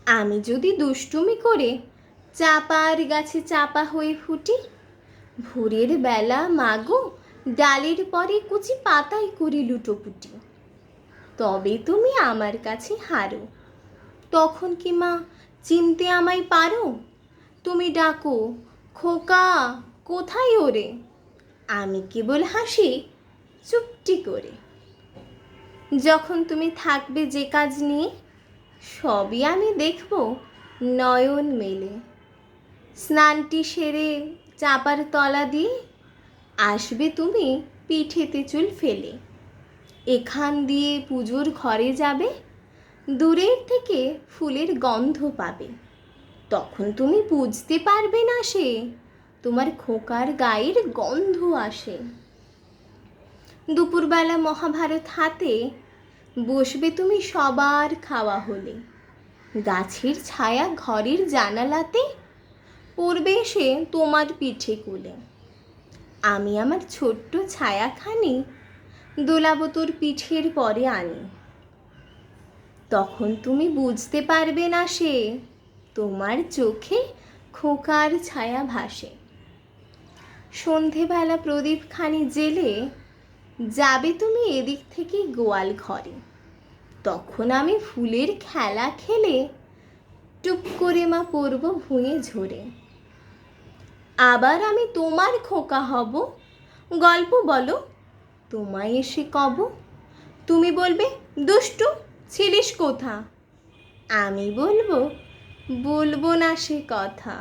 আমি যদি দুষ্টুমি করে চাপার গাছে চাপা হয়ে ফুটি, ভোরের বেলা মাগো ডালের পরে কুচি পাতায় করি লুটোপুটি, তবে তুমি আমার কাছে হারো। তখন কি মা চিনতে আমায় পারো? তুমি ডাকো, খোকা কোথায় ওরে? আমি কেবল হাসি চুপটি করে। যখন তুমি থাকবে যে কাজ নিয়ে, সবই আমি দেখব নয়ন মেলে। স্নানটি সেরে চাপার তলা দিয়ে আসবে তুমি পিঠেতে চুল ফেলে। এখান দিয়ে পুজোর ঘরে যাবে, দূরের থেকে ফুলের গন্ধ পাবে। তখন তুমি বুঝতে পারবে না সে তোমার খোকার গায়ের গন্ধ আসে। দুপুরবেলা মহাভারত হাতে বসবে তুমি সবার খাওয়া হলে। গাছের ছায়া ঘরের জানালাতে পড়বে এসে তোমার পিঠে কোলে। আমি আমার ছোট্ট ছায়াখানি দোলাবো তোর পিঠের পরে আনি। তখন তুমি বুঝতে পারবে না সে তোমার চোখে খোকার ছায়া ভাসে। সন্ধেবেলা প্রদীপখানি জেলে যাবে তুমি এদিক থেকে গোয়াল ঘরে। তখন আমি ফুলের খেলা খেলে টুপ করে মা পড়ব ভুঁয়ে ঝরে। আবার আমি তোমার খোকা হব, গল্প বলো তোমায় এসে কব। তুমি বলবে দুষ্টু ছিলিস কোথা, আমি বলবো বলবো না সে কথা।